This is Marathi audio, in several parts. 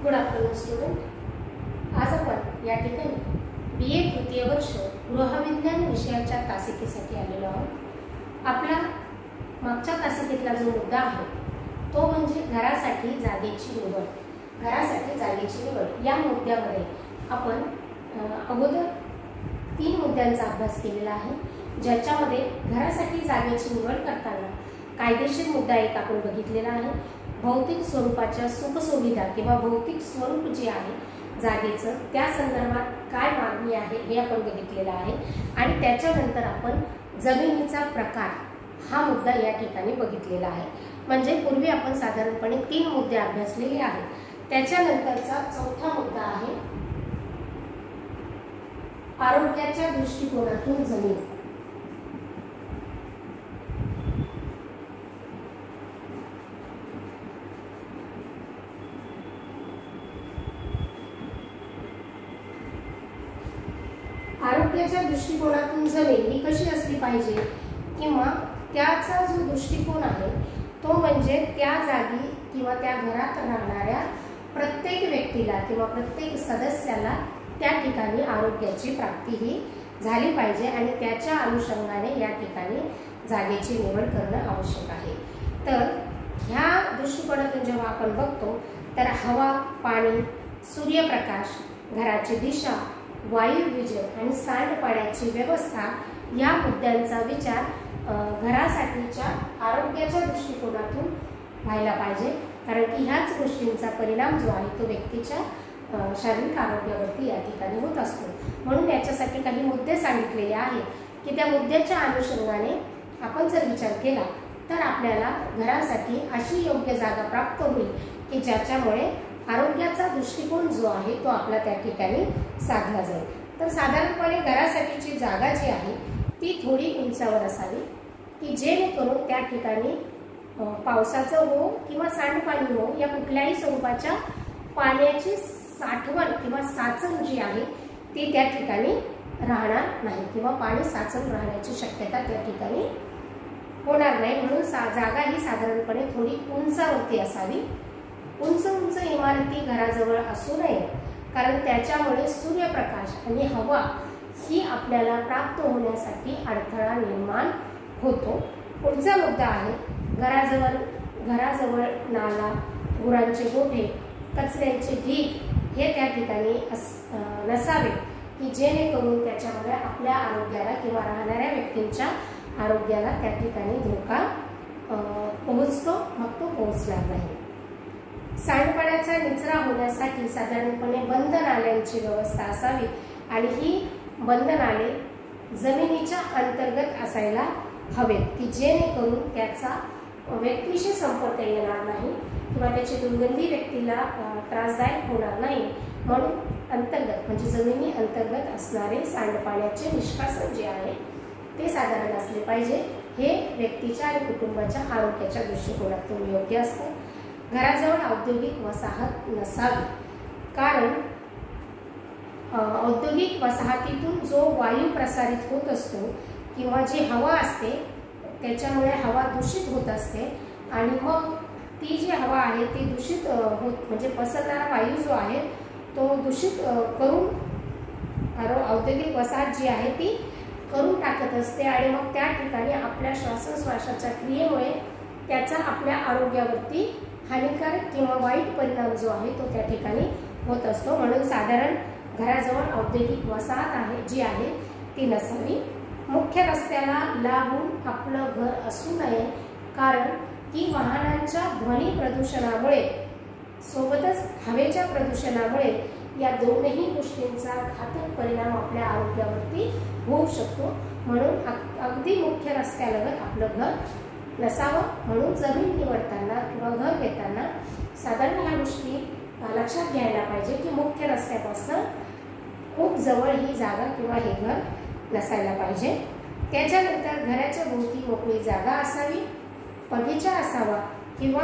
Good afternoon student. आज आपण या ठिकाणी BA तृतीय वर्ष गृहविज्ञान विषयाच्या तासिकेसाठी आलेलो आहोत. आपला मागच्या तासिकेतला जो मुद्दा आहे तो म्हणजे घरासाठी जागेची निवड. घरासाठी जागेची निवड या मुद्द्यामध्ये आपण अगोदर 3 मुद्द्यांचा अभ्यास केलेला आहे, ज्याच्यामध्ये घरासाठी जागेची निवड करताना कायदेशीर मुद्दा एक आपण बघितलेला आहे. भौतिक स्वरूपाच्या सुखसुविधा किंवा भौतिक स्वरूप जे आहे जागेचं त्या संदर्भात काय मागणी आहे हे आपण बघितलेलं आहे. आणि त्याच्यानंतर आपण जमिनीचा प्रकार हा मुद्दा या ठिकाणी बघितलेला आहे. म्हणजे पूर्वी आपण साधारणपणे 3 मुद्दे अभ्यासलेले आहेत. त्याच्यानंतरचा चौथा मुद्दा आहे आरोग्याच्या दृष्टिकोनातून जमीन. आरोग्याच्या दृष्टिकोनातून जमीन ही कशी असली पाहिजे किंवा त्याचा जो दृष्टिकोन आहे तो म्हणजे त्या जागी किंवा त्या घरात राहणाऱ्या प्रत्येक व्यक्तीला किंवा प्रत्येक सदस्याला त्या ठिकाणी आरोग्याची प्राप्ती ही झाली पाहिजे आणि त्याच्या अनुषंगाने या ठिकाणी जागेची निवड करणं आवश्यक आहे. तर ह्या दृष्टिकोनातून जेव्हा आपण बघतो तर हवा, पाणी, सूर्यप्रकाश, घराची दिशा, वायुविजन आणि सांडपाण्याची व्यवस्था या मुद्द्यांचा विचार घरासाठीच्या आरोग्याच्या दृष्टिकोनातून व्हायला पाहिजे. कारण की ह्याच गोष्टींचा परिणाम जो आहे तो व्यक्तीच्या शारीरिक आरोग्यावरती या ठिकाणी होत असतो. म्हणून याच्यासाठी काही मुद्दे सांगितलेले आहेत की त्या मुद्द्याच्या अनुषंगाने आपण जर विचार केला तर आपल्याला घरासाठी अशी योग्य जागा प्राप्त होईल की ज्याच्यामुळे आरोग्याचा दृष्टिकोन जो आहे तो आपला त्या ठिकाणी साधला जाईल. तर साधारणपणे घरासाठीची जागा जी आहे ती थोडी उंचावर असावी की जेणेकरून त्या ठिकाणी पावसाचं हो किंवा सांडपाणी हो या कुठल्याही स्वरूपाच्या पाण्याची साठवण किंवा साचण जी आहे ती त्या ठिकाणी राहणार नाही किंवा पाणी साचून राहण्याची शक्यता त्या ठिकाणी होणार नाही. म्हणून जागा ही साधारणपणे थोडी उंचावरती असावी. उंच उंच इमारती घराजवळ असू नये कारण त्याच्यामुळे सूर्यप्रकाश आणि हवा ही आपल्याला प्राप्त होण्यासाठी अडथळा निर्माण होतो. पुढचा मुद्दा आहे घराजवळ नाला, गुरांचे गोठे, कचऱ्याचे ढीग हे त्या ठिकाणी नसावे की जेणेकरून त्याच्यामुळे आपल्या आरोग्याला किंवा राहणाऱ्या व्यक्तींच्या आरोग्याला त्या ठिकाणी धोका पोहोचतो, मग तो पोहोचणार नाही. सांडपाण्याचा निचरा होण्यासाठी साधारणपणे बंद नाल्यांची व्यवस्था असावी आणि ही बंद नाले जमिनीच्या अंतर्गत असायला हवेत की जेणेकरून त्याचा व्यक्तीशी संपर्क येणार नाही किंवा त्याची दुर्गंधी व्यक्तीला त्रासदायक होणार नाही. म्हणून अंतर्गत म्हणजे जमिनी अंतर्गत असणारे सांडपाण्याचे निष्कासन जे आहे ते साधारण असले पाहिजे. हे व्यक्तीच्या आणि कुटुंबाच्या आरोग्याच्या दृष्टिकोनातून योग्य असतं. घराजवळ औद्योगिक वसाहत नसावी कारण औद्योगिक वसाहतीतून जो वायू प्रसारित होत असतो किंवा जी हवा असते त्याच्यामुळे हवा दूषित होत असते आणि मग ती जी हवा आहे ती दूषित होत म्हणजे पसरणारा वायू जो आहे तो दूषित करून औद्योगिक वसाहत जी आहे ती करून टाकत असते आणि मग त्या ठिकाणी आपल्या श्वासोच्छवासाच्या क्रियेमुळे त्याचा आपल्या आरोग्यावरती हानिकारक किंवा वाईट परिणाम जो आहे तो त्या ठिकाणी होत असतो. म्हणून साधारण घराजवळ औद्योगिक वसाहत आहे जी आहे ती नसावी. मुख्य रस्त्याला लागून आपलं घर असू नये कारण की वाहनांच्या ध्वनी प्रदूषणामुळे सोबतच हवेच्या प्रदूषणामुळे या दोनही गोष्टींचा घातक परिणाम आपल्या आरोग्यावरती होऊ शकतो. म्हणून अगदी मुख्य रस्त्यालगत आपलं घर नसावं. म्हणून जमीन निवडताना किंवा घर घेताना साधारण ह्या गोष्टी लक्षात घ्यायला पाहिजे की मुख्य रस्त्यापासून खूप जवळ ही जागा किंवा हे घर नसायला पाहिजे. त्याच्यानंतर घराच्या भोवती मोकळी जागा असावी, बगीचा असावा किंवा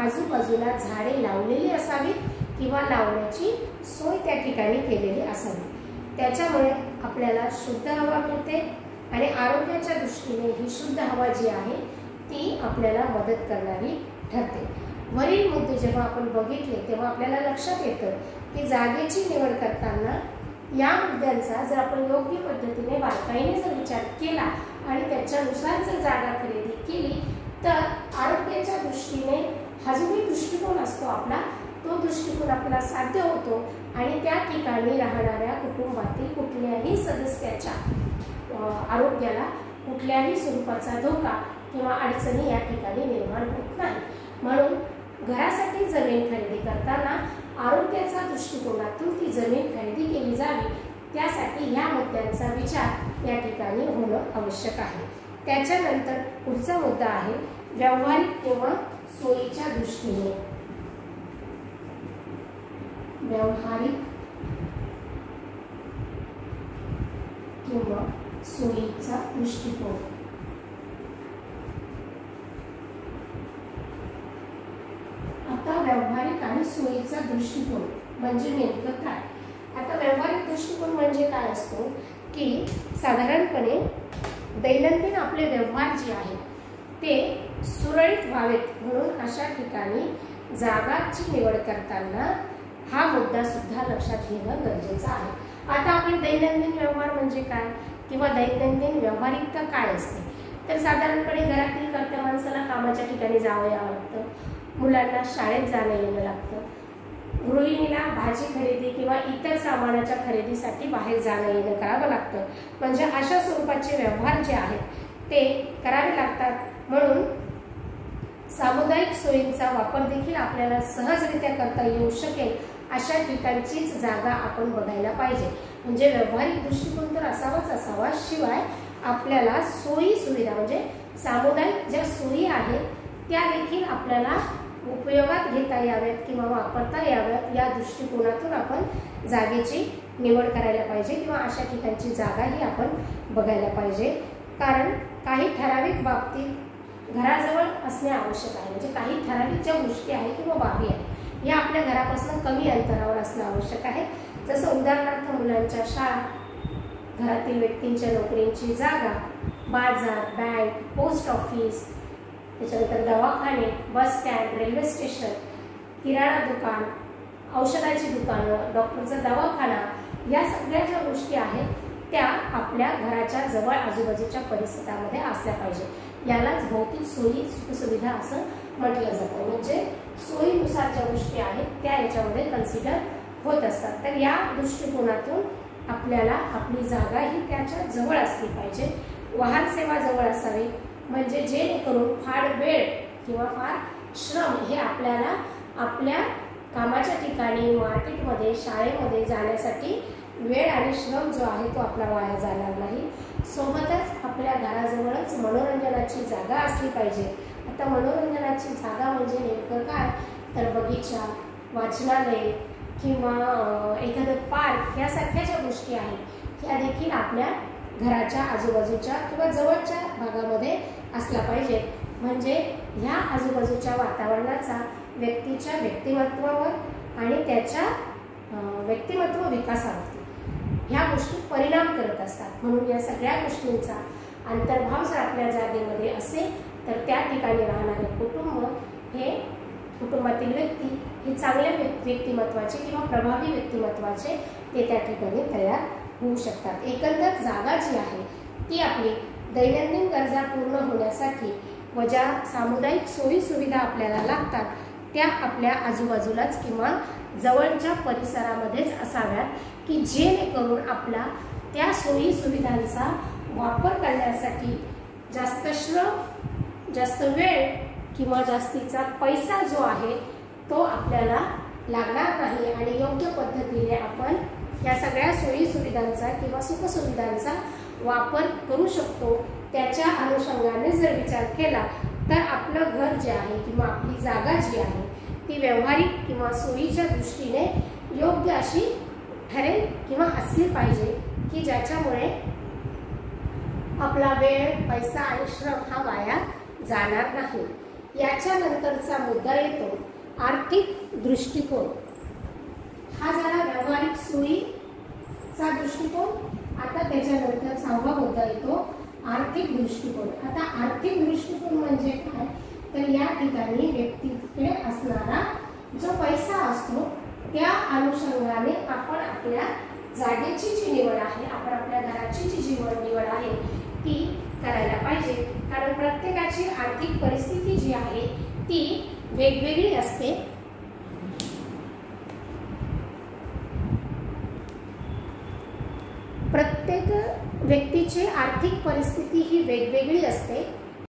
आजूबाजूला झाडे लावलेली असावी किंवा लावण्याची सोय त्या ठिकाणी केलेली असावी. त्याच्यामुळे आपल्याला शुद्ध हवा मिळते आणि आरोग्याच्या दृष्टीने ही शुद्ध हवा जी आहे ती आपल्याला मदत करणारी ठरते. वरील मुद्दे जेव्हा आपण बघितले तेव्हा आपल्याला लक्षात येतं की जागेची निवड करताना या मुद्द्यांचा जर आपण योग्य पद्धतीने बारकाईने जर विचार केला आणि त्याच्यानुसार जर जागा खरेदी केली तर आरोग्याच्या दृष्टीने हा जो दृष्टिकोन असतो आपला, तो दृष्टिकोन आपल्याला साध्य होतो आणि त्या ठिकाणी राहणाऱ्या कुटुंबातील कुठल्याही सदस्याच्या आरोग्याला कुठल्याही स्वरूपाचा धोका किंवा अडचणी या ठिकाणी निर्माण होत नाही। म्हणून घरासाठी जमीन खरेदी करताना आरोग्याच्या दृष्टिकोनातून ती जमीन खरेदी केली जावी, त्यासाठी ह्या मुद्द्यांचा विचार या ठिकाणी होणं आवश्यक आहे। त्याच्यानंतर पुढचा मुद्दा आहे व्यावहारिक किंवा सोयीच्या दृष्टीने। व्यावहारिक किंवा सोयीचा दृष्टिकोन। आता व्यावहारिक आणि सोयीचा दृष्टिकोन म्हणजे नेमकं काय? आता व्यावहारिक दृष्टिकोन म्हणजे काय असतो की साधारणपणे दैनंदिन आपले व्यवहार जे आहेत ते सुरळीत व्हावेत म्हणून अशा ठिकाणी जागाची निवड करताना हा मुद्दा सुद्धा लक्षात घेणं गरजेचं आहे। आता आपले दैनंदिन व्यवहार म्हणजे काय किंवा दैनंदिन व्यावहारिकता काय असते, तर साधारणपणे घरातील कर्त्या माणसाला कामाच्या ठिकाणी जावं यावं लागतं, मुलांना शाळेत जाणं येणं लागतं, गृहिणीला भाजी खरेदी किंवा इतर सामानाच्या खरेदीसाठी बाहेर जाणं येणं करावं लागतं। म्हणजे अशा स्वरूपाचे व्यवहार जे आहेत ते करावे लागतात। म्हणून सामुदायिक सोयींचा वापर देखील आपल्याला सहजरित्या करता येऊ शकेल अशा ठिकाणचीच जागा आपण बघायला पाहिजे। म्हणजे व्यावहारिक दृष्टिकोन तर असावाच असावा, शिवाय आपल्याला सोयी सुविधा म्हणजे सामुदायिक ज्या सोयी आहेत त्या देखील आपल्याला उपयोगात घेता याव्यात किंवा वापरता याव्यात या दृष्टिकोनातून आपण जागेची निवड करायला पाहिजे किंवा अशा ठिकाणची जागा ही आपण बघायला पाहिजे। कारण काही ठराविक बाबतीत घराजवळ असणे आवश्यक आहे, म्हणजे काही ठराविक ज्या गोष्टी आहेत किंवा बाबी आहेत या आपल्या घरापासून कमी अंतरावर असणं आवश्यक आहे। जसं उदाहरणार्थ मुलांच्या शाळा, घरातील व्यक्तींच्या नोकरीची जागा, बाजार, बँक, पोस्ट ऑफिस, त्याच्यानंतर दवाखाने, बस स्टँड, रेल्वे स्टेशन, किराणा दुकान, औषधाची दुकानं, डॉक्टरचा दवाखाना, या सगळ्या ज्या गोष्टी आहेत त्या आपल्या घराच्या जवळ आजूबाजूच्या परिसरामध्ये असल्या पाहिजे। यालाच भौतिक सोयी सुखसुविधा असं म्हटलं जातं। म्हणजे सोयीनुसार ज्या गोष्टी आहेत त्या याच्यामध्ये कन्सिडर होत असतात। तर या दृष्टिकोनातून आपल्याला आपली जागा ही त्याच्या जवळ असली पाहिजे। वाहन सेवा जवळ असावी, म्हणजे जेणेकरून फार वेळ किंवा फार श्रम हे आपल्याला आपल्या कामाच्या ठिकाणी, मार्केटमध्ये, शाळेमध्ये जाण्यासाठी वेळ आणि श्रम जो आहे तो आपला वाया जाणार नाही। सोबतच आपल्या घराजवळच मनोरंजनाची जागा असली पाहिजे। आता मनोरंजनाची जागा म्हणजे नेमकं काय, तर बगीचा, वाचनालय किंवा एखादं पार्क यासारख्या ज्या गोष्टी आहेत ह्या देखील आपल्या घराच्या आजूबाजूच्या किंवा जवळच्या भागामध्ये असला पाहिजे। म्हणजे ह्या आजूबाजूच्या वातावरणाचा व्यक्तीच्या व्यक्तिमत्वावर आणि त्याच्या व्यक्तिमत्व विकासावरती ह्या गोष्टी परिणाम करत असतात। म्हणून या सगळ्या गोष्टींचा अंतर्भाव जर आपल्या जागेमध्ये असेल तर त्या ठिकाणी राहणारे कुटुंब हे कुटुंबातील व्यक्ती हे चांगल्या व्यक्तिमत्वाचे किंवा प्रभावी व्यक्तिमत्वाचे ते त्या ठिकाणी तयार होऊ शकतात। एकंदर जागा जी आहे ती आपली दैनंदिन गरजा पूर्ण होण्यासाठी व ज्या सामुदायिक सोयी सुविधा आपल्याला लागतात त्या आपल्या आजूबाजूलाच किंवा जवळच्या परिसरामध्येच असाव्यात की जेणेकरून आपला त्या सोयी सुविधांचा वापर करण्यासाठी जास्त श्रम, जास्त वेळ किंवा जास्तीचा पैसा जो आहे तो आपल्याला लागणार नाही आणि योग्य पद्धतीने आपण या सगळ्या सोयी सुविधांचा किंवा सुखसुविधांचा वापर करू शकतो। त्याच्या अनुषंगाने जर विचार केला तर आपलं घर जे आहे किंवा आपली जागा जी आहे ती व्यावहारिक किंवा सोयीच्या दृष्टीने योग्य अशी ठरेल किंवा असली पाहिजे की ज्याच्यामुळे आपला वेळ, पैसा आणि श्रम हा वाया जाणार नाही। याच्यानंतरचा मुद्दा येतो आर्थिक दृष्टिकोन। हा झाला व्यावहारिक सोयीचा दृष्टिकोन। आता त्याच्यानंतर 6वा मुद्दा येतो आर्थिक दृष्टिकोन। आता आर्थिक दृष्टिकोन म्हणजे काय, तर या ठिकाणी व्यक्तीकडे असणारा जो पैसा असतो त्या अनुषंगाने आपण आपल्या जागेची जी निवड आहे, आपण आपल्या घराची जी निवड आहे ती करायला पाहिजे। कारण प्रत्येकाची आर्थिक परिस्थिती जी आहे ती वेगवेगळी असते। प्रत्येक व्यक्तीची आर्थिक परिस्थिती ही वेगवेगळी असते।